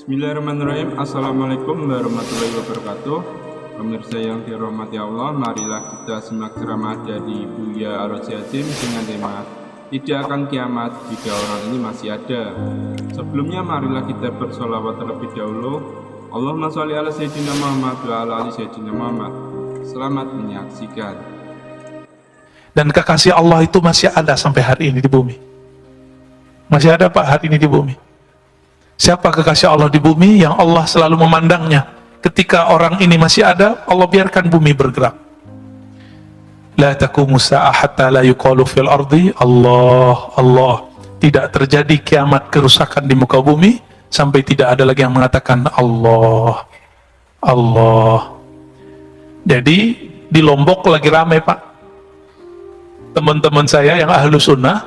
Bismillahirrahmanirrahim. Assalamualaikum warahmatullahi wabarakatuh. Pemirsa yang dirahmati Allah, marilah kita simak ceramah dari Buya Ar-Rasyadzim dengan tema Tidak akan kiamat jika orang ini masih ada. Sebelumnya marilah kita bersolawat terlebih dahulu. Allahumma sholli ala Sayyidina Muhammad wa ala ali Sayyidina Muhammad. Selamat menyaksikan. Dan kekasih Allah itu masih ada sampai hari ini di bumi. Masih ada Pak hari ini di bumi. Siapa kekasih Allah di bumi yang Allah selalu memandangnya? Ketika orang ini masih ada, Allah biarkan bumi bergerak. La taqumu sa'ah hatta la yuqalu fil ardi Allah, Allah. Tidak terjadi kiamat kerusakan di muka bumi sampai tidak ada lagi yang mengatakan Allah, Allah. Jadi di Lombok lagi ramai Pak. Teman-teman saya yang ahlu sunnah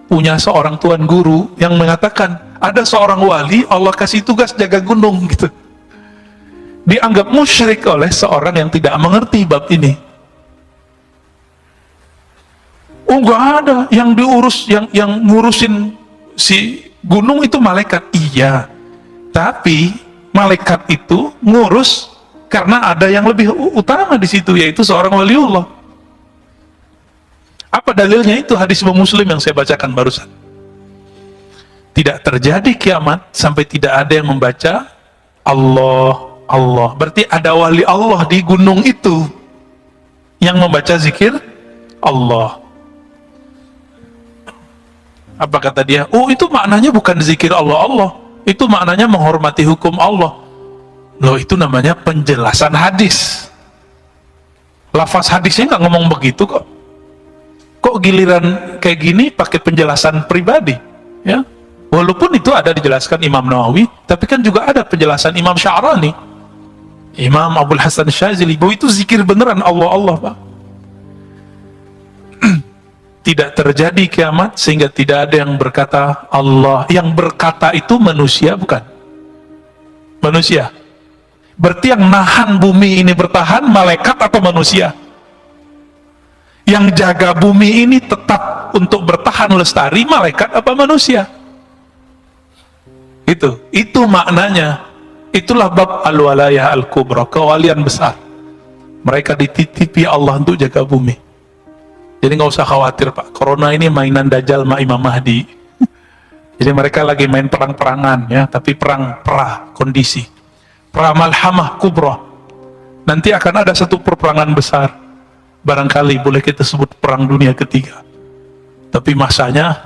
punya seorang tuan guru yang mengatakan ada seorang wali Allah kasih tugas jaga gunung gitu. Dianggap musyrik oleh seorang yang tidak mengerti bab ini. Oh nggak ada yang diurus, yang ngurusin si gunung itu malaikat. Iya, tapi malaikat itu ngurus karena ada yang lebih utama di situ, yaitu seorang waliullah. Apa dalilnya? Itu hadis Muslim yang saya bacakan barusan. Tidak terjadi kiamat sampai tidak ada yang membaca Allah, Allah. Berarti ada wali Allah di gunung itu yang membaca zikir Allah. Apa kata dia? Oh itu maknanya bukan zikir Allah, Allah. Itu maknanya menghormati hukum Allah. Loh itu namanya penjelasan hadis. Lafaz hadisnya nggak ngomong begitu kok. Kok giliran kayak gini pakai penjelasan pribadi? Ya. Walaupun itu ada dijelaskan Imam Nawawi, tapi kan juga ada penjelasan Imam Sya'rani, Imam Abdul Hasan Syazili, bahwa itu zikir beneran Allah, Allah Pak. Tidak terjadi kiamat sehingga tidak ada yang berkata Allah. Yang berkata itu manusia bukan? Manusia. Berarti yang nahan bumi ini bertahan malaikat atau manusia? Yang jaga bumi ini tetap untuk bertahan lestari malaikat apa manusia? Itu maknanya. Itulah bab al-walayah al-kubra, kewalian besar. Mereka dititipi Allah untuk jaga bumi. Jadi nggak usah khawatir Pak, corona ini mainan Dajjal sama Imam Mahdi. Jadi mereka lagi main perang-perangan ya, tapi perang pra kondisi, pra malhamah kubra. Nanti akan ada satu perperangan besar, barangkali boleh kita sebut perang dunia ketiga. Tapi masanya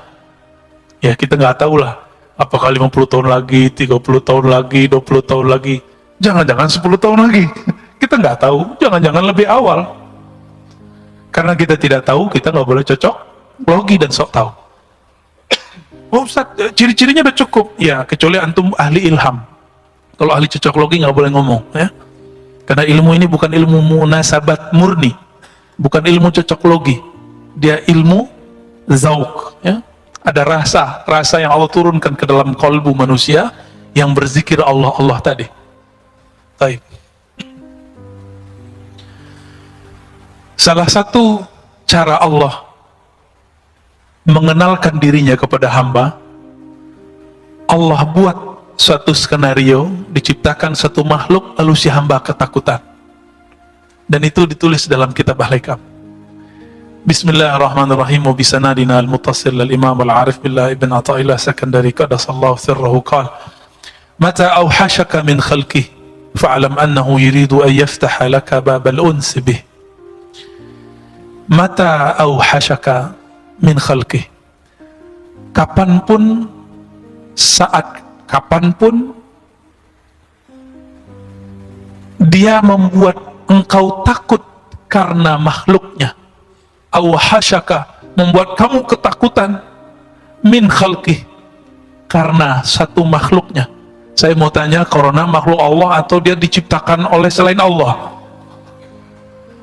ya kita nggak tahu lah. Apakah 50 tahun lagi, 30 tahun lagi, 20 tahun lagi, jangan-jangan 10 tahun lagi. Kita nggak tahu, jangan-jangan lebih awal. Karena kita tidak tahu, kita nggak boleh cocok logi dan sok tahu. Oh Ustaz, ciri-cirinya udah cukup. Ya, kecuali antum ahli ilham. Kalau ahli cocok logi nggak boleh ngomong. Ya. Karena ilmu ini bukan ilmu munasabat murni. Bukan ilmu cocok logi. Dia ilmu zauk. Ya. Ada rasa yang Allah turunkan ke dalam kolbu manusia yang berzikir Allah, Allah tadi. Baik. Salah satu cara Allah mengenalkan dirinya kepada hamba, Allah buat suatu skenario, diciptakan satu makhluk lalu si hamba ketakutan. Dan itu ditulis dalam kitab Al-Hikam. Bismillahirrahmanirrahim. Wa bisanadina al-muttasil al-imam al-arif billah ibn Ata'illah Sakandari qadasallahu sirrahu qala mata awhashaka min khalqih fa'alam annahu yuridu an yaftaha laka babal uns bih. Mata awhashaka min khalqih, kapanpun, saat kapanpun dia membuat engkau takut karena makhluknya. Awhashaka, membuat kamu ketakutan, min khalqih, karena satu makhluknya. Saya mau tanya, corona makhluk Allah atau dia diciptakan oleh selain Allah?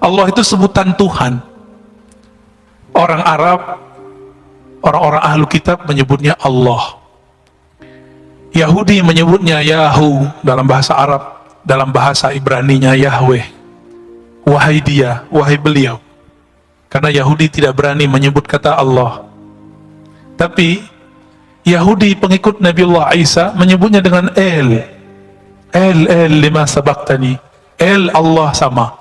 Allah itu sebutan Tuhan. Orang Arab, orang-orang ahlu kitab menyebutnya Allah. Yahudi menyebutnya Yahu dalam bahasa Arab, dalam bahasa Ibraninya Yahweh. Wahai dia, wahai beliau. Karena Yahudi tidak berani menyebut kata Allah. Tapi Yahudi pengikut Nabiullah Isa menyebutnya dengan El, El lima sabaqtani. El Allah sama.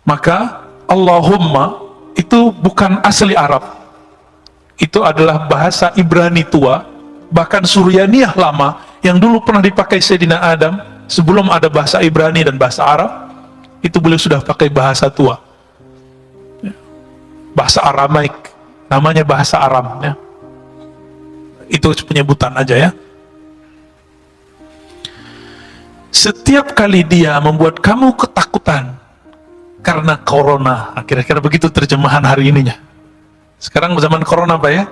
Maka Allahumma itu bukan asli Arab. Itu adalah bahasa Ibrani tua, bahkan Suryaniyah lama yang dulu pernah dipakai Sayyidina Adam sebelum ada bahasa Ibrani dan bahasa Arab. Itu beliau sudah pakai bahasa tua, bahasa Aramaik, namanya bahasa Aram ya. Itu penyebutan aja ya. Setiap kali dia membuat kamu ketakutan karena corona, kira-kira begitu terjemahan hari ininya. Sekarang zaman corona Pak ya,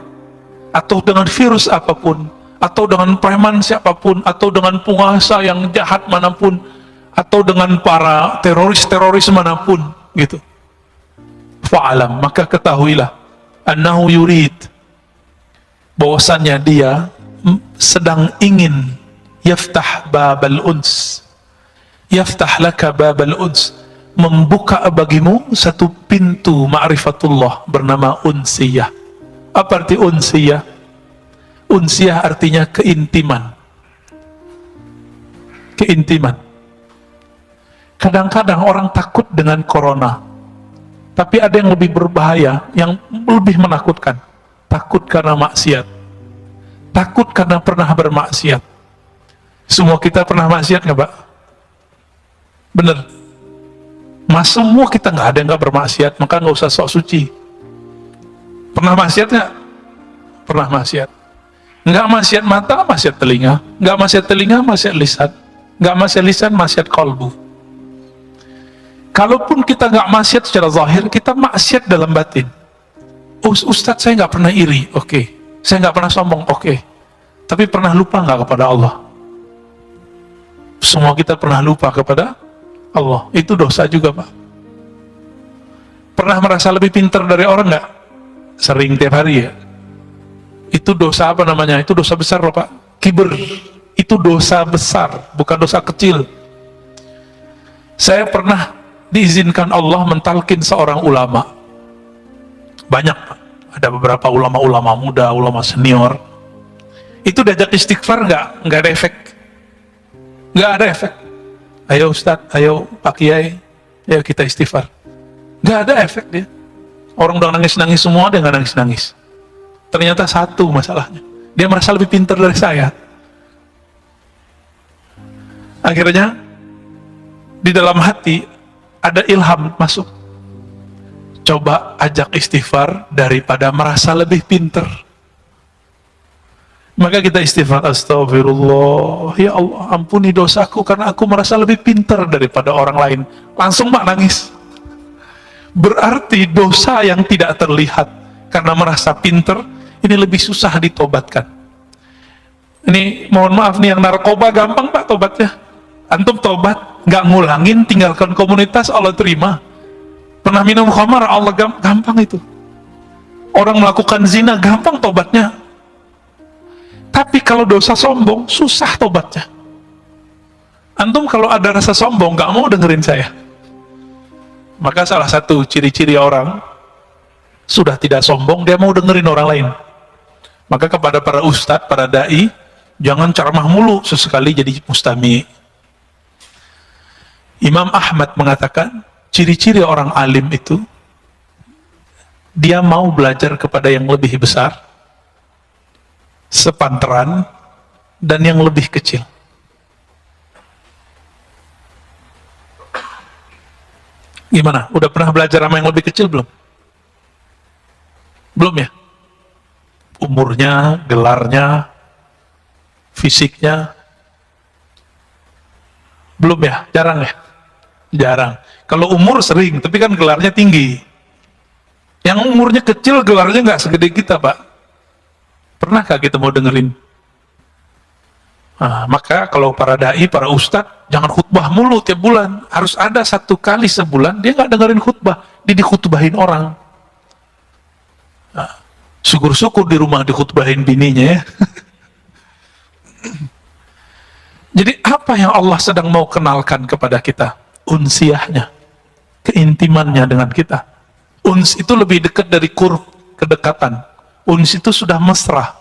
atau dengan virus apapun, atau dengan preman siapapun, atau dengan penguasa yang jahat manapun, atau dengan para teroris manapun gitu. Fa'alam, maka ketahuilah annahu yurid, bahwasannya dia sedang ingin yaftah babal uns, yaftah laka babal uns, membuka bagimu satu pintu ma'rifatullah bernama unsiyah. Apa arti unsiyah? Unsiyah artinya keintiman. Keintiman. Kadang-kadang orang takut dengan corona, tapi ada yang lebih berbahaya, yang lebih menakutkan. Takut karena maksiat, takut karena pernah bermaksiat. Semua kita pernah maksiat nggak Pak? Bener? Mas, semua kita nggak ada yang nggak bermaksiat, maka nggak usah sok suci. Pernah maksiat nggak? Pernah maksiat. Nggak maksiat mata, maksiat telinga. Nggak maksiat telinga, maksiat lisan. Nggak maksiat lisan, maksiat kalbu. Kalaupun kita nggak maksiat secara zahir, kita maksiat dalam batin. Ustadz, saya nggak pernah iri, oke. Saya nggak pernah sombong, oke. Tapi pernah lupa nggak kepada Allah? Semua kita pernah lupa kepada Allah. Itu dosa juga Pak. Pernah merasa lebih pintar dari orang nggak? Sering, tiap hari ya. Itu dosa apa namanya? Itu dosa besar loh Pak. Kiber. Itu dosa besar, bukan dosa kecil. Saya pernah diizinkan Allah mentalkin seorang ulama. Banyak Pak. Ada beberapa ulama-ulama muda, ulama senior. Itu diajak istighfar nggak ada efek. Nggak ada efek. Ayo Ustadz, ayo Pak Kiai, ayo kita istighfar. Nggak ada efek dia. Orang udah nangis-nangis semua, dia nggak nangis-nangis. Ternyata satu masalahnya, dia merasa lebih pintar dari saya. Akhirnya di dalam hati ada ilham masuk. Coba ajak istighfar daripada merasa lebih pintar. Maka kita istighfar, astagfirullah, ya Allah ampuni dosaku karena aku merasa lebih pintar daripada orang lain. Langsung Mak nangis. Berarti dosa yang tidak terlihat karena merasa pintar ini lebih susah ditobatkan. Ini mohon maaf nih, yang narkoba gampang Pak tobatnya. Antum tobat, nggak ngulangin, tinggalkan komunitas, Allah terima. Pernah minum khamar, Allah gampang itu. Orang melakukan zina gampang tobatnya. Tapi kalau dosa sombong, susah tobatnya. Antum kalau ada rasa sombong, nggak mau dengerin saya. Maka salah satu ciri-ciri orang sudah tidak sombong, dia mau dengerin orang lain. Maka kepada para ustadz, para da'i, jangan ceramah mulu, sesekali jadi mustami. Imam Ahmad mengatakan, ciri-ciri orang alim itu, dia mau belajar kepada yang lebih besar, sepantaran, dan yang lebih kecil. Gimana? Udah pernah belajar sama yang lebih kecil belum? Belum ya? Umurnya, gelarnya, fisiknya, belum ya? Jarang ya? Jarang. Kalau umur sering, tapi kan gelarnya tinggi. Yang umurnya kecil, gelarnya nggak segede kita Pak. Pernahkah kita mau dengerin? Nah, maka kalau para da'i, para ustadz, jangan khutbah mulu tiap bulan. Harus ada satu kali sebulan, dia nggak dengerin khutbah, dia dikhutbahin orang. Nah, syukur-syukur di rumah dikhutbahin bininya ya. Jadi apa yang Allah sedang mau kenalkan kepada kita? Unsiyahnya, keintimannya dengan kita. Uns itu lebih dekat dari qurb, kedekatan. Uns itu sudah mesra.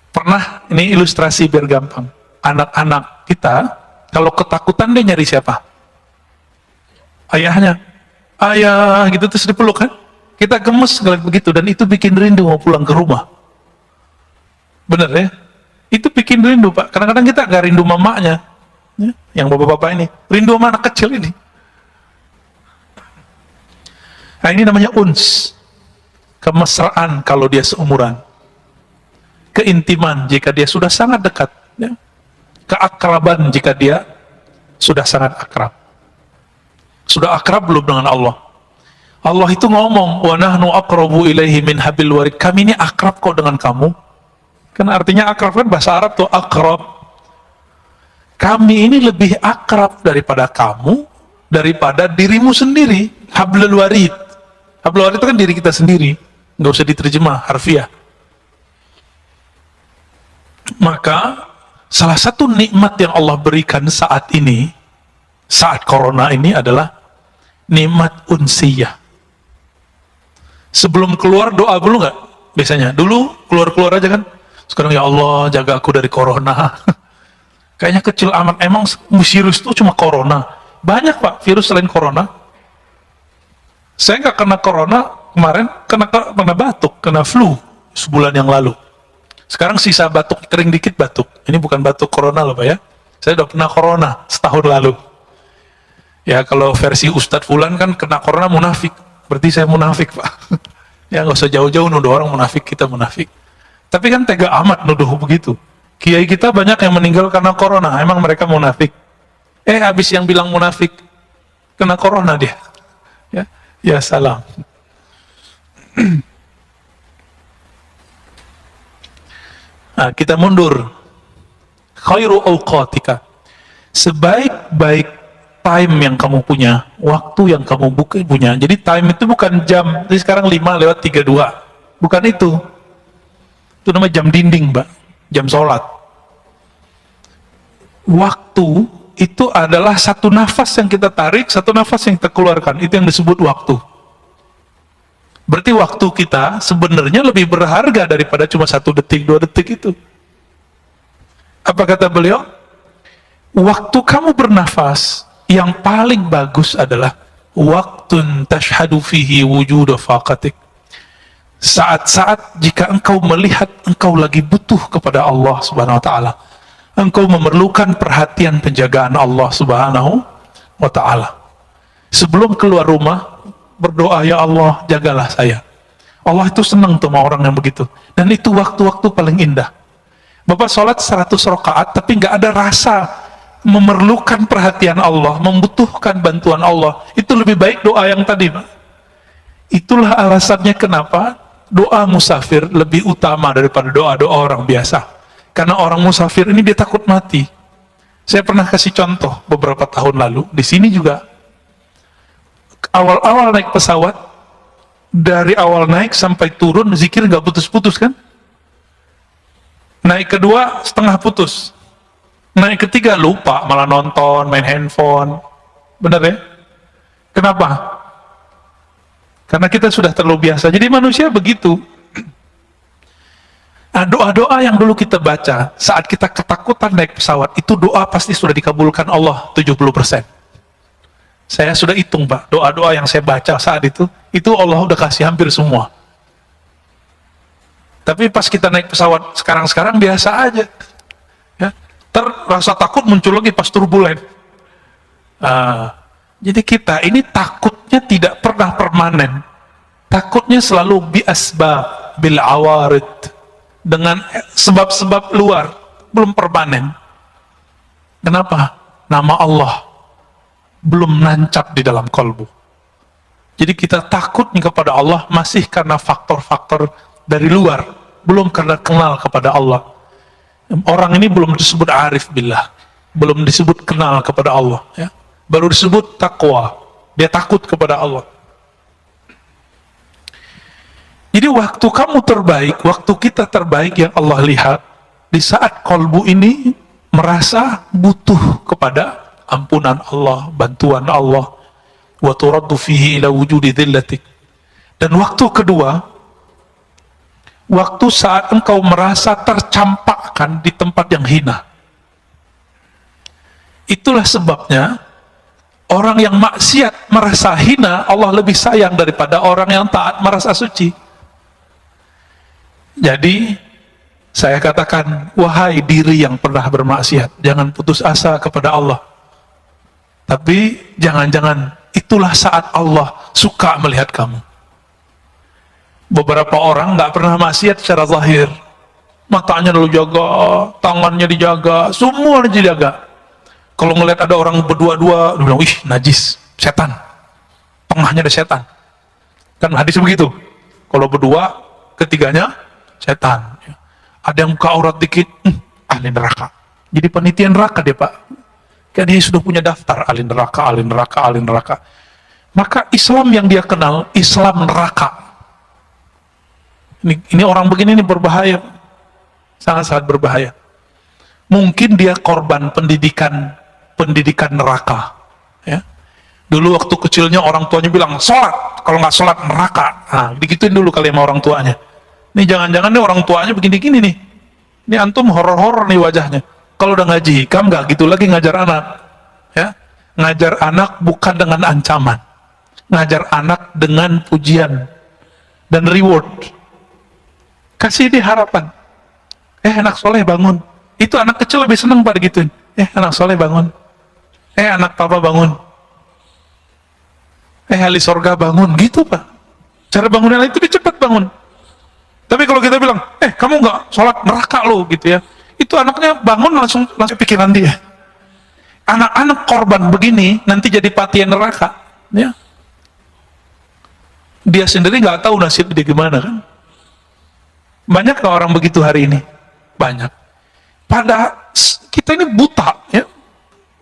Pernah, ini ilustrasi biar gampang. Anak-anak kita, kalau ketakutan dia nyari siapa? Ayahnya. Ayah gitu terus dipeluk kan? Kita gemes ngeliat begitu, dan itu bikin rindu mau pulang ke rumah. Bener ya? Itu bikin rindu, Pak. Kadang-kadang kita gak rindu mamanya, ya? Yang bapak-bapak ini, rindu sama anak kecil ini. Nah, ini namanya uns. Kemesraan kalau dia seumuran. Keintiman jika dia sudah sangat dekat, ya? Keakraban jika dia sudah sangat akrab. Sudah akrab belum dengan Allah? Allah itu ngomong, wa nahnu aqrabu ilaihi min hablil warid. Kami ini akrab kok dengan kamu. Kan artinya akrab kan bahasa Arab tuh akrab. Kami ini lebih akrab daripada kamu, daripada dirimu sendiri. Hablul warid. Hablul warid itu kan diri kita sendiri. Nggak usah diterjemah harfiah. Maka salah satu nikmat yang Allah berikan saat ini, saat corona ini adalah nikmat unsiyah. Sebelum keluar doa dulu nggak? Biasanya dulu keluar aja kan. Sekarang ya Allah jaga aku dari corona. Kayaknya kecil amat. Emang virus itu cuma corona? Banyak Pak virus selain corona. Saya nggak kena corona kemarin, kena batuk, kena flu sebulan yang lalu. Sekarang sisa batuk, kering dikit batuk. Ini bukan batuk corona loh Pak ya. Saya udah pernah corona setahun lalu. Ya kalau versi Ustadz Fulan kan kena corona munafik. Berarti saya munafik Pak. Ya nggak usah jauh-jauh nuduh orang munafik, kita munafik. Tapi kan tega amat nuduh begitu. Kiai kita banyak yang meninggal karena corona. Emang mereka munafik? Habis yang bilang munafik kena corona dia. Ya salam. Nah, kita mundur. Khairu awqatika. Sebaik-baik time yang kamu punya, waktu yang kamu punya. Jadi time itu bukan jam. Jadi sekarang 5:32. Bukan itu. Itu namanya jam dinding, Mbak. Jam sholat. Waktu itu adalah satu nafas yang kita tarik, satu nafas yang kita keluarkan. Itu yang disebut waktu. Berarti waktu kita sebenarnya lebih berharga daripada cuma 1 detik, 2 detik itu. Apa kata beliau? Waktu kamu bernafas, yang paling bagus adalah waktun tashhadu fihi wujuda faqatik. Saat-saat jika engkau melihat engkau lagi butuh kepada Allah Subhanahu wa taala. Engkau memerlukan perhatian penjagaan Allah Subhanahu wa taala. Sebelum keluar rumah, berdoa, ya Allah, jagalah saya. Allah itu senang tuh sama orang yang begitu. Dan itu waktu-waktu paling indah. Bapak sholat 100 rakaat, tapi nggak ada rasa memerlukan perhatian Allah, membutuhkan bantuan Allah. Itu lebih baik doa yang tadi, Pak. Itulah alasannya kenapa doa musafir lebih utama daripada doa-doa orang biasa. Karena orang musafir ini dia takut mati. Saya pernah kasih contoh beberapa tahun lalu, di sini juga. Awal-awal naik pesawat, dari awal naik sampai turun, zikir nggak putus-putus kan? Naik kedua, setengah putus. Naik ketiga, lupa, malah nonton, main handphone. Benar ya? Kenapa? Karena kita sudah terlalu biasa. Jadi manusia begitu. Nah, doa-doa yang dulu kita baca saat kita ketakutan naik pesawat, itu doa pasti sudah dikabulkan Allah 70%. Saya sudah hitung, Pak, doa-doa yang saya baca saat itu Allah udah kasih hampir semua. Tapi pas kita naik pesawat sekarang biasa aja. Ya, rasa takut muncul lagi pas turbulen. Jadi kita ini takutnya tidak pernah permanen. Takutnya selalu bi'asbab, bil awarid. Dengan sebab-sebab luar, belum permanen. Kenapa? Nama Allah belum nancap di dalam kolbu. Jadi kita takutnya kepada Allah masih karena faktor-faktor dari luar, belum karena kenal kepada Allah. Orang ini belum disebut arif billah, belum disebut kenal kepada Allah, ya. Baru disebut takwa, dia takut kepada Allah. Jadi waktu kamu terbaik, waktu kita terbaik yang Allah lihat, di saat kolbu ini merasa butuh kepada ampunan Allah, bantuan Allah, wa turaddu fihi ila wujudi dhillatik. Dan waktu kedua, waktu saat engkau merasa tercampakkan di tempat yang hina. Itulah sebabnya orang yang maksiat merasa hina, Allah lebih sayang daripada orang yang taat merasa suci. Jadi saya katakan, wahai diri yang pernah bermaksiat, jangan putus asa kepada Allah. Tapi jangan-jangan itulah saat Allah suka melihat kamu. Beberapa orang nggak pernah maksiat secara zahir, matanya lu jaga, tangannya dijaga, semua dijaga. Kalau ngelihat ada orang berdua-dua, dia bilang, ih najis, setan, tengahnya ada setan. Kan hadis begitu. Kalau berdua, ketiganya setan. Ada yang buka aurat dikit, ahli neraka. Jadi panitia neraka dia, Pak. Kan dia sudah punya daftar ahli neraka, ahli neraka, ahli neraka. Maka Islam yang dia kenal, Islam neraka. Ini orang begini ini berbahaya, sangat-sangat berbahaya. Mungkin dia korban pendidikan neraka. Ya. Dulu waktu kecilnya orang tuanya bilang sholat, kalau nggak sholat neraka. Nah, digituin dulu kali sama orang tuanya. Ini jangan-jangan nih orang tuanya begini-gini nih. Ini antum horor-horor nih wajahnya. Kalau udah ngaji, kamu nggak gitu lagi ngajar anak. Ya, ngajar anak bukan dengan ancaman, ngajar anak dengan pujian dan reward. Kasih dia harapan. Anak soleh bangun. Itu anak kecil lebih senang pada gituin. Anak soleh bangun. Anak papa bangun. Ahli sorga bangun. Gitu, Pak. Cara bangunnya itu dia cepat bangun. Tapi kalau kita bilang, kamu nggak sholat neraka lo, gitu ya. Itu anaknya bangun langsung pikiran dia. Anak-anak korban begini nanti jadi patian neraka. Ya. Dia sendiri nggak tahu nasib dia gimana kan. Banyak nggak orang begitu hari ini? Banyak. Pada kita ini buta, ya.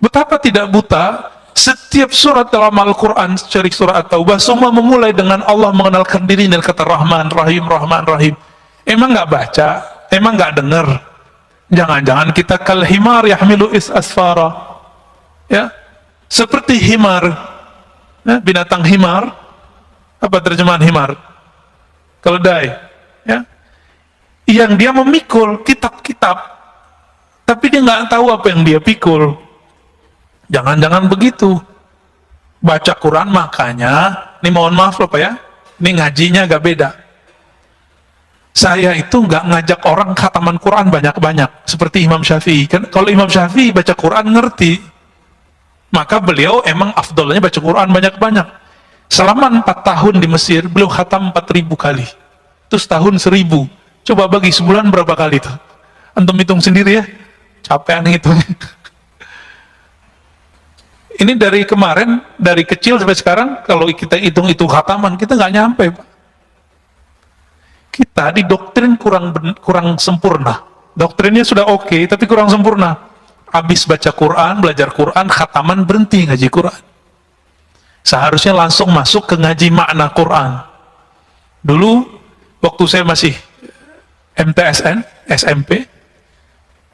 Betapa tidak buta, setiap surat dalam Al-Quran, dari surat At-Taubah, semua memulai dengan Allah mengenalkan diri dan kata Rahman, Rahim, Rahman, Rahim. Emang nggak baca? Emang nggak dengar? Jangan-jangan kita kal himar yahmilu asfara. Ya, seperti himar, ya, binatang himar. Apa terjemahan himar? Keledai, ya. Yang dia memikul kitab-kitab, tapi dia nggak tahu apa yang dia pikul. Jangan-jangan begitu. Baca Quran makanya, ini mohon maaf loh Pak ya, ini ngajinya agak beda. Saya itu nggak ngajak orang khataman Quran banyak-banyak, seperti Imam Syafi'i. Kan kalau Imam Syafi'i baca Quran ngerti, maka beliau emang afdolnya baca Quran banyak-banyak. Selama 4 tahun di Mesir, beliau khatam 4.000 kali. Itu setahun 1.000. Coba bagi sebulan berapa kali itu? Antum hitung sendiri ya. Capean ngitungnya. Ini dari kemarin, dari kecil sampai sekarang, kalau kita hitung-hitung khataman, kita nggak nyampe, Pak. Kita didoktrin kurang sempurna. Doktrinnya sudah oke, tapi kurang sempurna. Habis baca Quran, belajar Quran, khataman berhenti ngaji Quran. Seharusnya langsung masuk ke ngaji makna Quran. Dulu, waktu saya masih MTSN, SMP,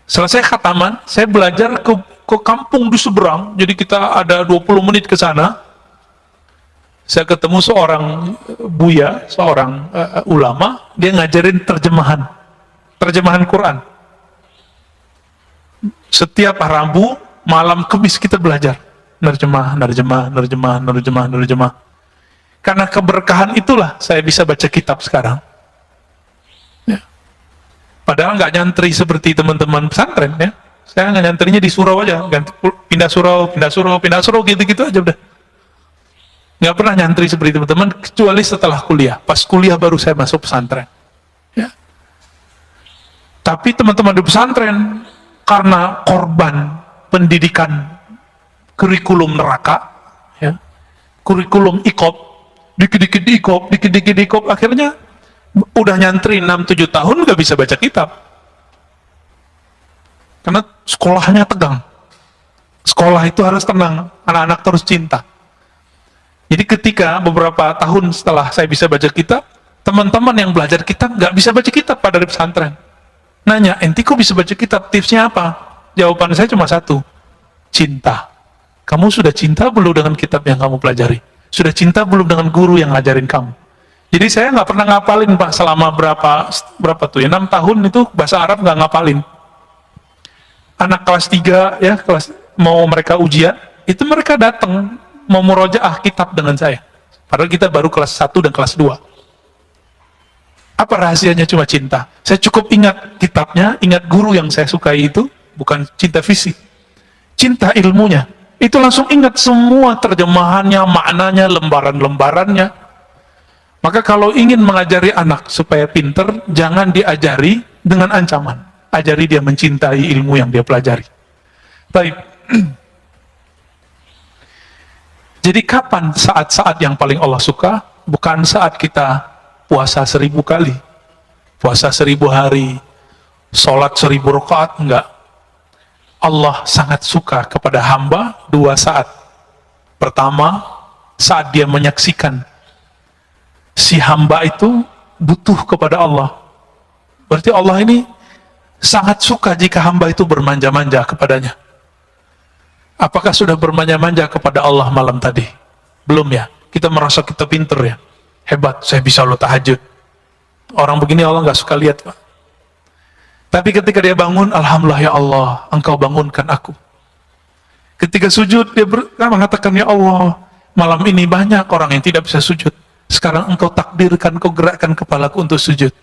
selesai khataman, saya belajar ke kampung di seberang, jadi kita ada 20 menit ke sana. Saya ketemu seorang buya, seorang ulama, dia ngajarin terjemahan Quran. Setiap Rabu, malam Kamis kita belajar. Nerjemah. Karena keberkahan itulah saya bisa baca kitab sekarang. Ya. Padahal nggak nyantri seperti teman-teman pesantren ya. Saya nggak nyantrinya di surau aja, pindah surau, gitu-gitu aja udah. Nggak pernah nyantri seperti teman-teman, kecuali setelah kuliah. Pas kuliah baru saya masuk pesantren. Ya. Tapi teman-teman di pesantren, karena korban pendidikan kurikulum neraka, ya, kurikulum ikop, dikit-dikit ikop, akhirnya udah nyantri 6-7 tahun nggak bisa baca kitab. Karena sekolahnya tegang. Sekolah itu harus tenang, anak-anak terus cinta. Jadi ketika beberapa tahun setelah saya bisa baca kitab, teman-teman yang belajar kitab nggak bisa baca kitab pada di pesantren. Nanya, enti kok bisa baca kitab? Tipsnya apa? Jawaban saya cuma satu, cinta. Kamu sudah cinta belum dengan kitab yang kamu pelajari? Sudah cinta belum dengan guru yang ngajarin kamu? Jadi saya nggak pernah ngapalin Pak selama berapa tuh ya, 6 tahun itu bahasa Arab nggak ngapalin. Anak kelas 3 ya, mau mereka ujian, itu mereka datang mau murojaah kitab dengan saya. Padahal kita baru kelas 1 dan kelas 2. Apa rahasianya? Cuma cinta. Saya cukup ingat kitabnya, ingat guru yang saya sukai itu, bukan cinta fisik. Cinta ilmunya. Itu langsung ingat semua terjemahannya, maknanya, lembaran-lembarannya. Maka kalau ingin mengajari anak supaya pinter, jangan diajari dengan ancaman. Ajari dia mencintai ilmu yang dia pelajari. Baik. Jadi kapan saat-saat yang paling Allah suka? Bukan saat kita puasa 1000 kali, puasa 1000 hari, sholat 1000 rakaat, enggak. Allah sangat suka kepada hamba 2 saat. Pertama, saat dia menyaksikan si hamba itu butuh kepada Allah. Berarti Allah ini sangat suka jika hamba itu bermanja-manja kepadanya. Apakah sudah bermanja-manja kepada Allah malam tadi? Belum ya? Kita merasa kita pinter ya? Hebat, saya bisa lo tahajud. Orang begini Allah nggak suka lihat, Pak. Tapi ketika dia bangun, alhamdulillah ya Allah, engkau bangunkan aku. Ketika sujud, dia mengatakan, ya Allah, malam ini banyak orang yang tidak bisa sujud. Sekarang engkau takdirkan, engkau gerakkan kepalaku untuk sujud.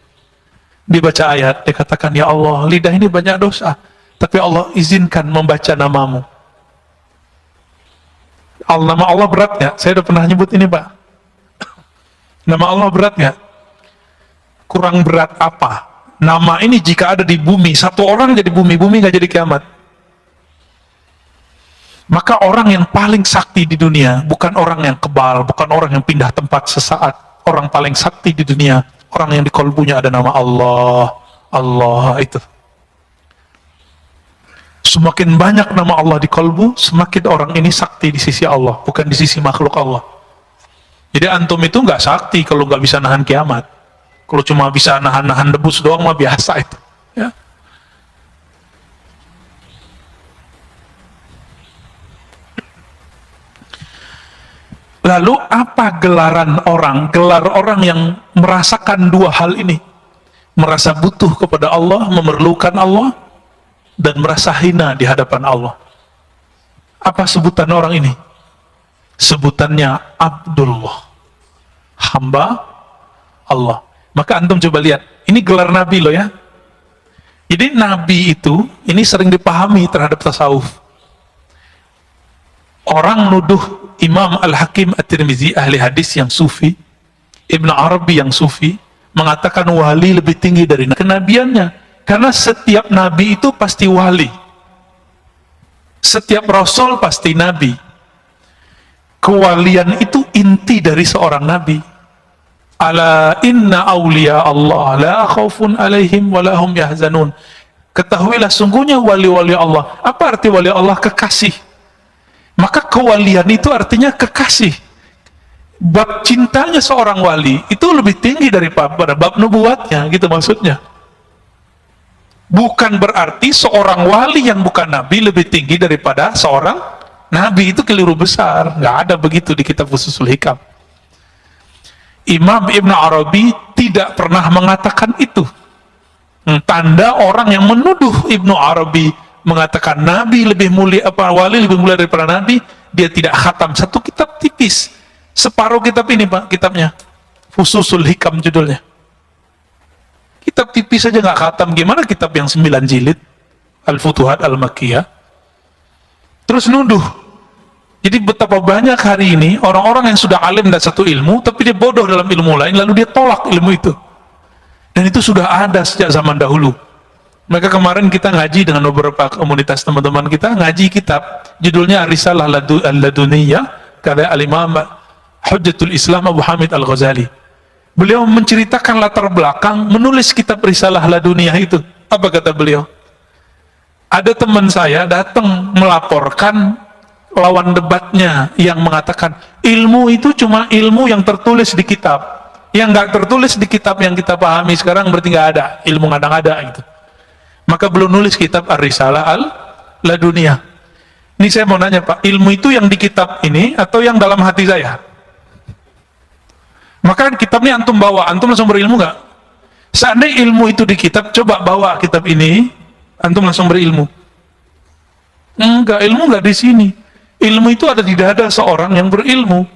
Dibaca ayat, dia katakan, ya Allah, lidah ini banyak dosa, tapi Allah izinkan membaca namamu. Nama Allah berat nggak? Saya udah pernah nyebut ini, Pak. Nama Allah berat nggak? Kurang berat apa? Nama ini jika ada di bumi, satu orang jadi bumi nggak jadi kiamat. Maka orang yang paling sakti di dunia bukan orang yang kebal, bukan orang yang pindah tempat sesaat. Orang paling sakti di dunia, orang yang di kolbunya ada nama Allah. Allah itu. Semakin banyak nama Allah di kolbu, semakin orang ini sakti di sisi Allah, bukan di sisi makhluk Allah. Jadi antum itu nggak sakti kalau nggak bisa nahan kiamat. Kalau cuma bisa nahan-nahan debus doang mah biasa itu. Ya. Lalu apa gelaran orang? Gelar orang yang merasakan 2 hal ini. Merasa butuh kepada Allah, memerlukan Allah, dan merasa hina di hadapan Allah. Apa sebutan orang ini? Sebutannya Abdullah, hamba Allah. Maka antum coba lihat, ini gelar Nabi loh ya. Jadi Nabi itu, ini sering dipahami terhadap tasawuf. Orang nuduh Imam Al-Hakim At-Tirmizi, ahli hadis yang sufi, Ibn Arabi yang sufi, mengatakan wali lebih tinggi dari kenabiannya. Karena setiap Nabi itu pasti wali. Setiap Rasul pasti Nabi. Kewalian itu inti dari seorang Nabi. Ala inna awliya Allah la khawfun alaihim walahum yahzanun. Ketahuilah sungguhnya wali-wali Allah. Apa arti wali Allah? Kekasih. Maka kewalian itu artinya kekasih. Bab cintanya seorang wali itu lebih tinggi daripada bab nubuatnya, gitu maksudnya. Bukan berarti seorang wali yang bukan nabi lebih tinggi daripada seorang nabi. Itu keliru besar. Nggak ada begitu di kitab Fususul Hikam. Imam Ibn Arabi tidak pernah mengatakan itu. Tanda orang yang menuduh Ibn Arabi mengatakan nabi lebih mulia, wali lebih mulia daripada nabi, dia tidak khatam satu kitab tipis, separuh kitab ini, Pak, kitabnya Fususul Hikam judulnya. Kitab tipis saja nggak khatam, gimana kitab yang 9 jilid Al-Futuhat Al-Makkiyah? Terus nuduh. Jadi betapa banyak hari ini orang-orang yang sudah alim dan satu ilmu, tapi dia bodoh dalam ilmu lain, lalu dia tolak ilmu itu. Dan itu sudah ada sejak zaman dahulu. Maka kemarin kita ngaji dengan beberapa komunitas teman-teman kita, ngaji kitab, judulnya Risalah Al-Laduniyah, karya Al-Imam Hujjatul Islam Abu Hamid Al-Ghazali. Beliau menceritakan latar belakang menulis kitab Risalah Laduniyah itu. Apa kata beliau? Ada teman saya datang melaporkan lawan debatnya yang mengatakan ilmu itu cuma ilmu yang tertulis di kitab, yang nggak tertulis di kitab yang kita pahami sekarang berarti nggak ada, ilmu ngada-ngada gitu. Maka belum nulis kitab Ar-Risalah Al-Laduniyah. Ini saya mau nanya, Pak, ilmu itu yang di kitab ini atau yang dalam hati saya? Maka kitabnya antum bawa, antum langsung berilmu nggak? Seandainya ilmu itu di kitab, coba bawa kitab ini, antum langsung berilmu. Enggak, ilmu enggak di sini. Ilmu itu ada di dada seorang yang berilmu.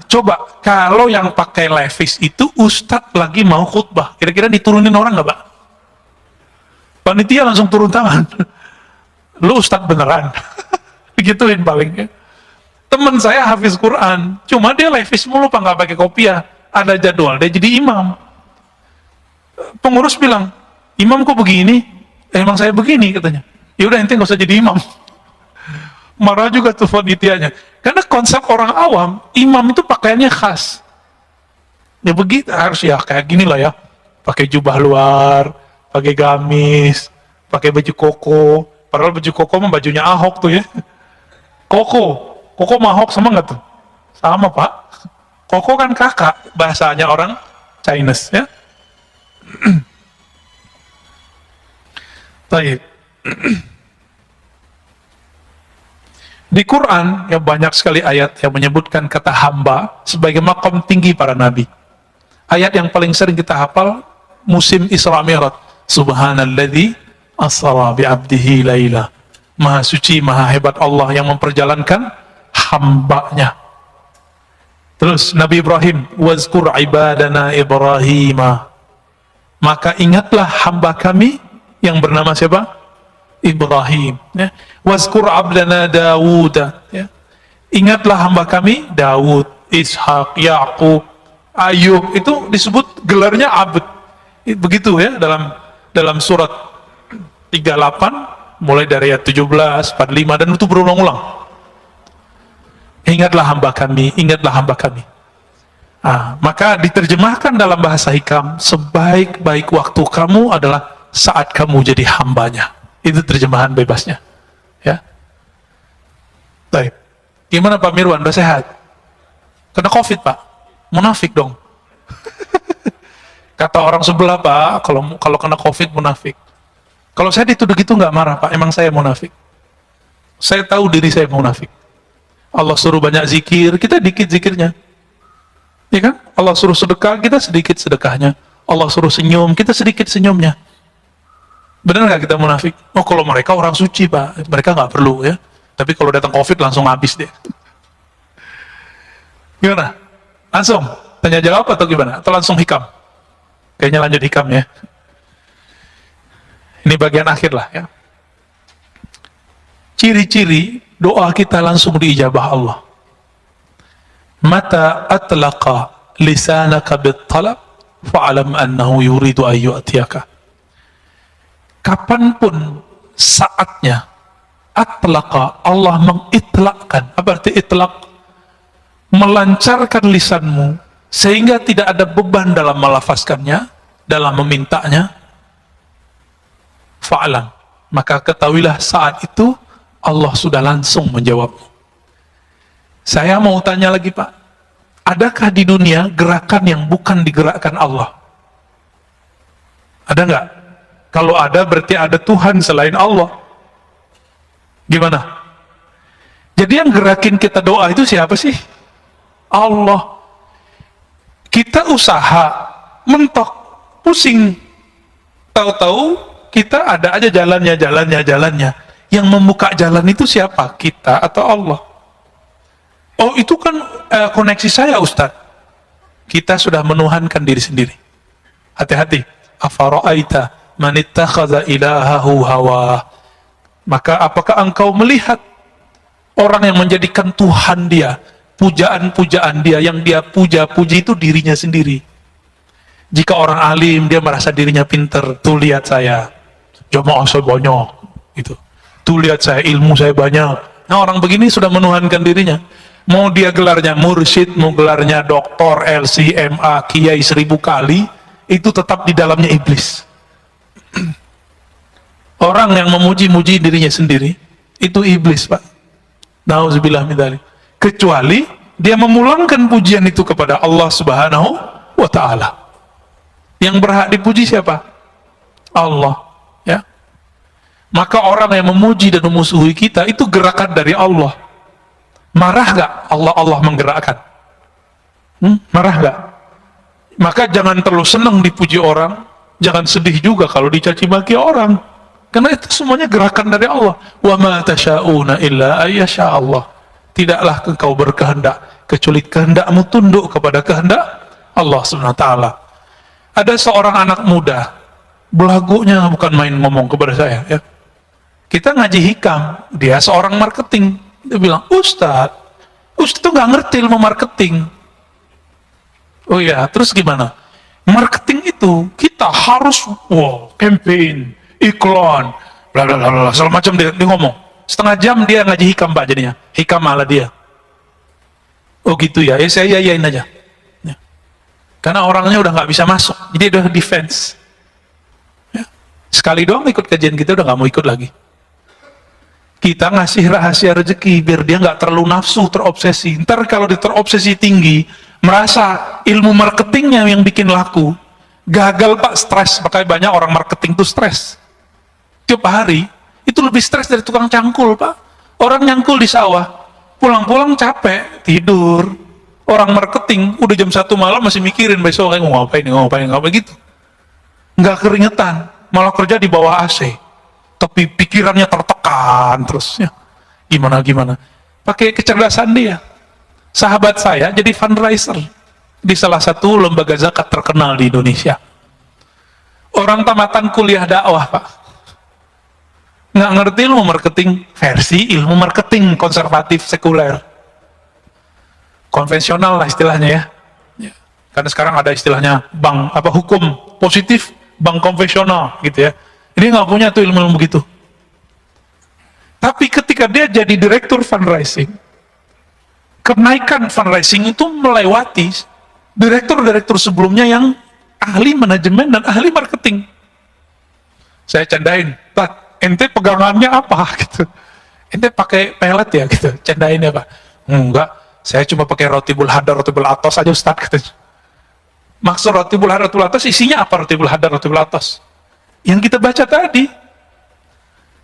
Coba, kalau yang pakai levis itu ustadz lagi mau khutbah, kira-kira diturunin orang nggak, Pak? Panitia langsung turun tangan. Lu ustadz beneran. Gituin paling ya. Temen saya hafiz Quran, cuma dia levis mulu, Pak, nggak pakai kopiah. Ada jadwal, dia jadi imam. Pengurus bilang, imam kok begini? Emang saya begini, katanya. Ya udah, ente nggak usah jadi imam. Marah juga tuh panitianya. Karena konsep orang awam, imam itu pakaiannya khas. Ya begitu, harus ya kayak gini lah ya. Pakai jubah luar, pakai gamis, pakai baju koko. Padahal baju koko mah bajunya Ahok tuh ya. Koko sama Ahok sama nggak tuh? Sama, Pak. Koko kan kakak, bahasanya orang Chinese ya. Baik. Di Quran ya banyak sekali ayat yang menyebutkan kata hamba sebagai makom tinggi para nabi. Ayat yang paling sering kita hafal musim Isra Mi'raj. Subhanalladzi asra bi 'abdihi laila. Maha suci, maha hebat Allah yang memperjalankan hambanya. Terus Nabi Ibrahim, wazkur ibadana Ibrahima. Maka ingatlah hamba kami yang bernama siapa? Ibrahim, ya. Wazkur abdana Dawud, ya. Ingatlah hamba kami Daud, Ishak, Yakub, Ayub, itu disebut gelarnya abd. Begitu ya dalam surat 38 mulai dari ayat 17, 45 dan itu berulang-ulang. Ingatlah hamba kami, ingatlah hamba kami. Maka diterjemahkan dalam bahasa hikam, sebaik-baik waktu kamu adalah saat kamu jadi hambanya. Itu terjemahan bebasnya. Ya. Baik. Gimana Pak Mirwan, udah sehat? Kena COVID, Pak? Munafik dong. Kata orang sebelah, Pak, kalau kena COVID munafik. Kalau saya dituduh gitu nggak marah, Pak. Emang saya munafik. Saya tahu diri saya munafik. Allah suruh banyak zikir, kita dikit zikirnya. Ya kan? Allah suruh sedekah, kita sedikit sedekahnya. Allah suruh senyum, kita sedikit senyumnya. Benar nggak kita munafik? Oh, kalau mereka orang suci, Pak, mereka nggak perlu ya. Tapi kalau datang COVID langsung habis deh. Gimana? Langsung tanya jawab atau gimana? Atau langsung hikam? Kayaknya lanjut hikam ya. Ini bagian akhir lah ya. Ciri-ciri doa kita langsung diijabah Allah. Mata atlaqa lisanaka bit-talab fa'alam annahu yuridu an yu'tiyaka. Kapanpun saatnya atlaqa, Allah mengitlakkan. Apa arti itlak? Melancarkan lisanmu sehingga tidak ada beban dalam melafazkannya, dalam memintanya. Fa'alam, maka ketahuilah saat itu Allah sudah langsung menjawabmu. Saya mau tanya lagi, Pak, adakah di dunia gerakan yang bukan digerakkan Allah? Ada nggak? Kalau ada berarti ada Tuhan selain Allah. Gimana? Jadi yang gerakin kita doa itu siapa sih? Allah. Kita usaha, mentok, pusing. Tahu-tahu kita ada aja jalannya. Yang membuka jalan itu siapa? Kita atau Allah? Oh, itu kan koneksi saya, Ustaz. Kita sudah menuhankan diri sendiri. Hati-hati. Afara'aita man ittakhadha ilahahu hawa. Maka apakah engkau melihat orang yang menjadikan Tuhan dia, pujaan-pujaan dia, yang dia puja-puji itu dirinya sendiri. Jika orang alim, dia merasa dirinya pinter. Tuh lihat saya, jamaah saya banyak. Gitu. Tuh lihat saya, ilmu saya banyak. Nah, orang begini sudah menuhankan dirinya. Mau dia gelarnya mursyid, mau gelarnya doktor, LCMA, kiai 1000 kali, itu tetap di dalamnya iblis. Orang yang memuji-muji dirinya sendiri, itu iblis, Pak. Nauzubillah min dzalik. Kecuali dia memulangkan pujian itu kepada Allah Subhanahu wa Ta'ala. Yang berhak dipuji siapa? Allah. Ya. Maka orang yang memuji dan memusuhi kita itu gerakan dari Allah. Marah gak Allah menggerakkan? Marah gak? Maka jangan terlalu senang dipuji orang, jangan sedih juga kalau dicaci maki orang. Karena itu semuanya gerakan dari Allah. Wa ma tasyauna illa ayyasha Allah. Tidaklah engkau berkehendak kecuali kehendakmu tunduk kepada kehendak Allah Subhanahu wa taala. Ada seorang anak muda, belagunya bukan main ngomong kepada saya, ya. Kita ngaji hikam, dia seorang marketing. Dia bilang, Ustadz tuh nggak ngerti ilmu marketing. Oh ya, terus gimana? Marketing itu kita harus campaign, iklan, bla bla bla bla, segala macam dia ngomong. Setengah jam dia ngaji hikam Pak jadinya. Hikam ala dia. Oh gitu ya, saya yain aja. Ya. Karena orangnya udah nggak bisa masuk, jadi udah defense. Ya. Sekali doang ikut kajian kita udah nggak mau ikut lagi. Kita ngasih rahasia rezeki biar dia nggak terlalu nafsu, terobsesi. Ntar kalau dia terobsesi tinggi, merasa ilmu marketingnya yang bikin laku, gagal Pak, stres. Makanya banyak orang marketing tuh stres. Tiap hari itu lebih stres dari tukang cangkul Pak. Orang nyangkul di sawah, pulang-pulang capek, tidur. Orang marketing udah jam 1 malam masih mikirin besok mau ngapain gitu. Nggak keringetan, malah kerja di bawah AC. Tapi pikirannya tertekan terus ya. Gimana? Pakai kecerdasan dia. Sahabat saya jadi fundraiser di salah satu lembaga zakat terkenal di Indonesia. Orang tamatan kuliah dakwah Pak. Nggak ngerti ilmu marketing versi ilmu marketing konservatif sekuler. Konvensional lah istilahnya ya. Karena sekarang ada istilahnya bank hukum positif, bank konvensional gitu ya. Dia nggak punya tuh ilmu begitu. Tapi ketika dia jadi direktur fundraising, kenaikan fundraising itu melewati direktur-direktur sebelumnya yang ahli manajemen dan ahli marketing. Saya candain, Pak, ente pegangannya apa gitu? Ente pakai pelet ya gitu? Candain ya Pak? Enggak, saya cuma pakai roti bulhadar, roti bulatos aja Ustaz gitu. Maksud roti bulhadar, roti bulatos isinya apa roti bulhadar, roti bulatos? Yang kita baca tadi,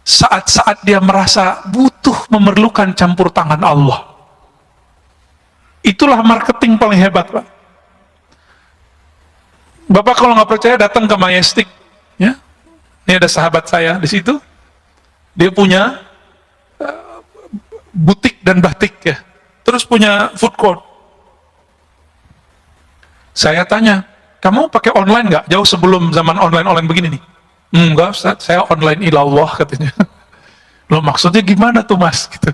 saat-saat dia merasa butuh memerlukan campur tangan Allah. Itulah marketing paling hebat Pak. Bapak kalau nggak percaya datang ke Majestic, ya. Ini ada sahabat saya di situ, dia punya butik dan batik ya, terus punya food court. Saya tanya, kamu pakai online nggak? Jauh sebelum zaman online begini nih. Enggak Ustaz, saya online ilallah katanya. Loh maksudnya gimana tuh Mas? Gitu.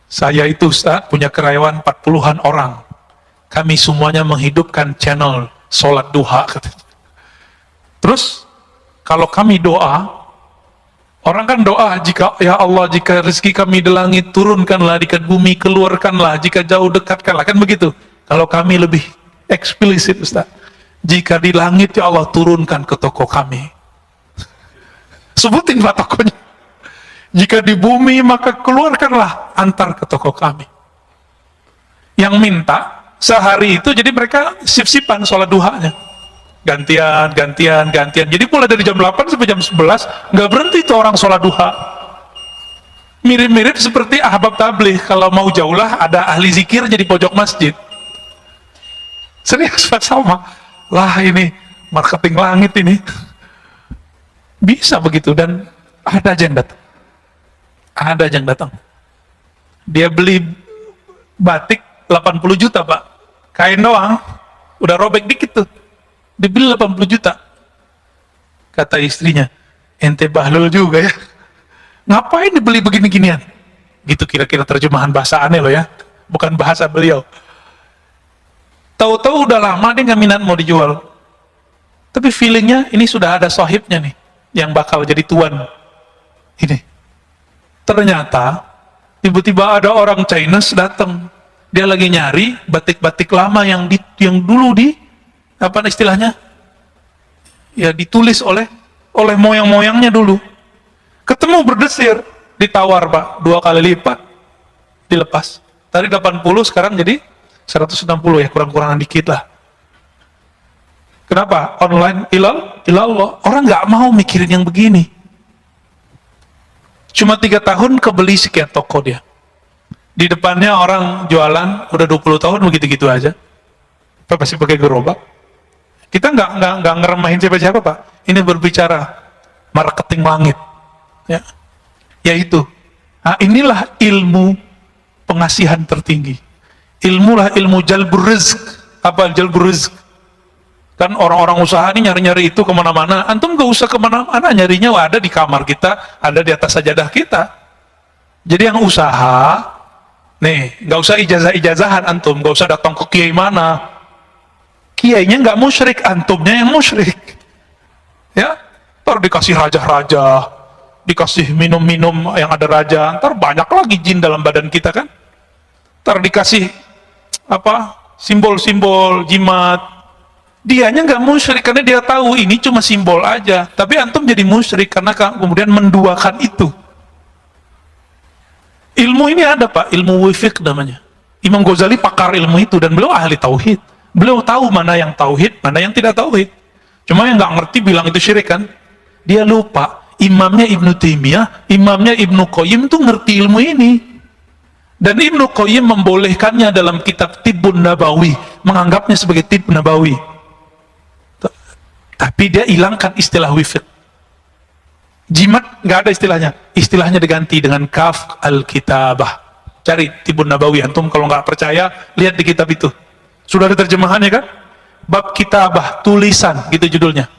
Saya itu Ustaz punya karyawan 40-an orang. Kami semuanya menghidupkan channel sholat duha katanya. Terus kalau kami doa, orang kan doa, jika ya Allah jika rezeki kami di langit turunkanlah, di bumi keluarkanlah, jika jauh dekatkanlah, kan begitu. Kalau kami lebih eksplisit Ustaz, jika di langit ya Allah turunkan ke toko kami. Sebutin Pak tokonya. Jika di bumi maka keluarkanlah antar ke toko kami. Yang minta sehari itu jadi mereka sip-sipan sholat duhanya. Gantian. Jadi mulai dari jam 8 sampai jam 11 nggak berhenti tuh orang sholat duha. Mirip-mirip seperti ahbab tabligh, kalau mau jauh lah ada ahli zikir jadi pojok masjid. Serius Pak, sama. Lah ini marketing langit ini. Bisa begitu, dan ada aja yang datang. Dia beli batik 80 juta Pak, kain doang udah robek dikit tuh, dibeli 80 juta. Kata istrinya, ente bahlul juga ya, ngapain dibeli begini-ginian gitu, kira-kira terjemahan bahasa aneh loh ya, bukan bahasa beliau. Tahu-tahu udah lama dia nggak minat mau dijual, tapi feelingnya ini sudah ada sahibnya nih yang bakal jadi tuan ini. Ternyata tiba-tiba ada orang Chinese datang, dia lagi nyari batik-batik lama yang dulu apa istilahnya ya, ditulis oleh moyang-moyangnya dulu. Ketemu berdesir, ditawar Pak 2 kali lipat, dilepas. Tadi 80 sekarang jadi 160 ya, kurang-kurangan dikit lah. Kenapa? Online ilallah. Orang nggak mau mikirin yang begini. Cuma 3 tahun kebeli sekian toko dia. Di depannya orang jualan udah 20 tahun begitu-gitu aja. Pasti pakai gerobak. Kita nggak ngeremahin siapa-siapa Pak. Ini berbicara marketing langit. Ya, yaitu inilah ilmu pengasihan tertinggi. Ilmu jalbur rizq. Apa jalbur rizq? Kan orang-orang usaha ini nyari-nyari itu kemana-mana. Antum gak usah kemana-mana, nyarinya ada di kamar kita, ada di atas sajadah kita. Jadi yang usaha, nih, gak usah ijazah-ijazahan antum, gak usah datang ke kiai mana. Kiainya gak musyrik, antumnya yang musyrik. Ya, ntar dikasih raja-raja, dikasih minum-minum yang ada raja, ntar banyak lagi jin dalam badan kita kan. Ntar dikasih simbol-simbol jimat. Dianya nggak musyrik karena dia tahu ini cuma simbol aja. Tapi antum jadi musyrik karena kemudian menduakan itu. Ilmu ini ada Pak, ilmu wifiq namanya. Imam Ghazali pakar ilmu itu dan beliau ahli tauhid. Beliau tahu mana yang tauhid, mana yang tidak tauhid. Cuma yang nggak ngerti bilang itu syirik kan. Dia lupa. Imamnya Ibnu Taimiyah, imamnya Ibnu Qayyim tuh ngerti ilmu ini. Dan Ibnu Qayyim membolehkannya dalam kitab Tibbun Nabawi, menganggapnya sebagai Tibb Nabawi. Tapi dia hilangkan istilah wifiq. Jimat nggak ada istilahnya. Istilahnya diganti dengan kaf al-kitabah. Cari Tibbun Nabawi antum kalau nggak percaya lihat di kitab itu. Sudah ada terjemahannya kan? Bab kitabah, tulisan gitu judulnya.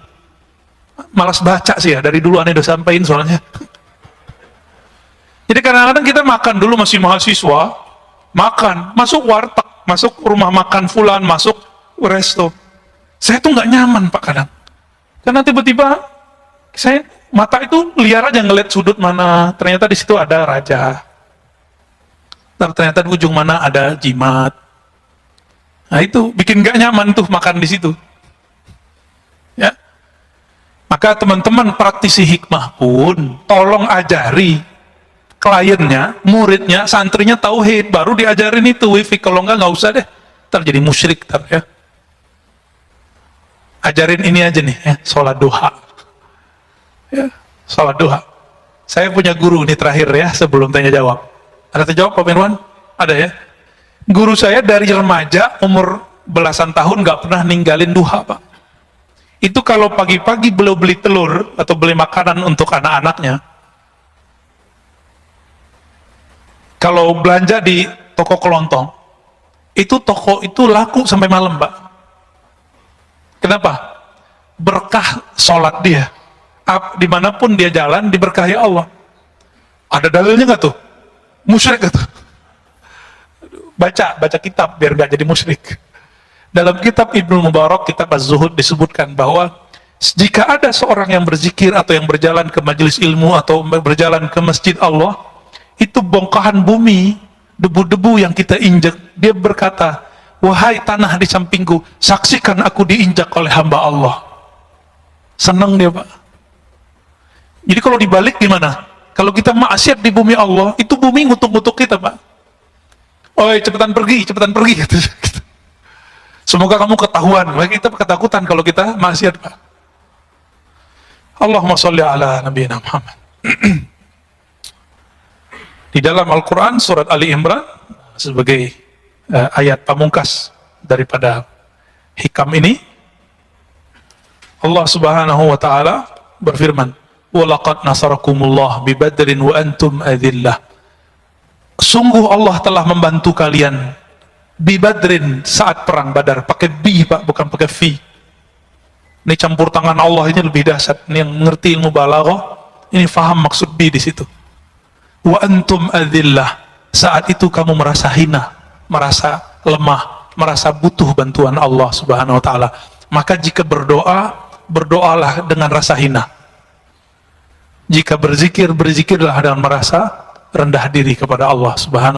Malas baca sih ya, dari dulu aneh udah sampein soalnya. Jadi kadang-kadang kita makan dulu masih mahasiswa, makan, masuk warteg, masuk rumah makan fulan, masuk resto. Saya tuh nggak nyaman Pak kadang. Karena tiba-tiba saya mata itu liar aja ngeliat sudut mana, ternyata di situ ada raja. Dan ternyata di ujung mana ada jimat. Nah itu bikin nggak nyaman tuh makan di situ. Ya. Maka teman-teman praktisi hikmah pun tolong ajari kliennya, muridnya, santrinya tauhid, baru diajarin itu wifiq. Kalau nggak usah deh, terjadi musyrik ya. Ajarin ini aja nih ya, sholat duha ya, sholat duha. Saya punya guru ini terakhir ya, sebelum tanya jawab. Ada tanya jawab Pak Mirwan? Ada ya. Guru saya dari remaja umur belasan tahun nggak pernah ninggalin duha Pak. Itu kalau pagi-pagi beliau beli telur atau beli makanan untuk anak-anaknya, kalau belanja di toko kelontong, itu toko itu laku sampai malam Pak. Kenapa? Berkah sholat dia. Dimanapun dia jalan, diberkahi Allah. Ada dalilnya nggak tuh? Musyrik nggak tuh? Baca kitab biar nggak jadi musyrik. Dalam kitab Ibnu Mubarak, kitab Az-Zuhud disebutkan bahwa jika ada seorang yang berzikir atau yang berjalan ke majelis ilmu atau berjalan ke masjid Allah, itu bongkahan bumi, debu-debu yang kita injak, dia berkata, wahai tanah di sampingku, saksikan aku diinjak oleh hamba Allah. Senang dia Pak. Jadi kalau dibalik gimana? Kalau kita maksiat di bumi Allah, itu bumi ngutuk-ngutuk kita Pak. Oi cepetan pergi gitu. Semoga kamu ketahuan. Kita ketakutan kalau kita maksiat Pak. Allahumma sholli ala nabiyina Muhammad. Di dalam Al-Quran surat Ali Imran sebagai ayat pamungkas daripada hikam ini, Allah Subhanahu wa taala berfirman, "Wa laqad nasarakumullah bi Badrin wa antum adillah." Sungguh Allah telah membantu kalian bi Badrin saat perang Badar. Pakai bi Pak, bukan pakai fi. Ini campur tangan Allah ini lebih dahsyat. Ini yang ngerti ilmu balaghah, ini faham maksud bi di situ. Wa antum adillah. Saat itu kamu merasa hina, merasa lemah, merasa butuh bantuan Allah Subhanahu wa taala. Maka jika berdoa, berdoalah dengan rasa hina. Jika berzikir, berzikirlah dengan merasa rendah diri kepada Allah Subhanahu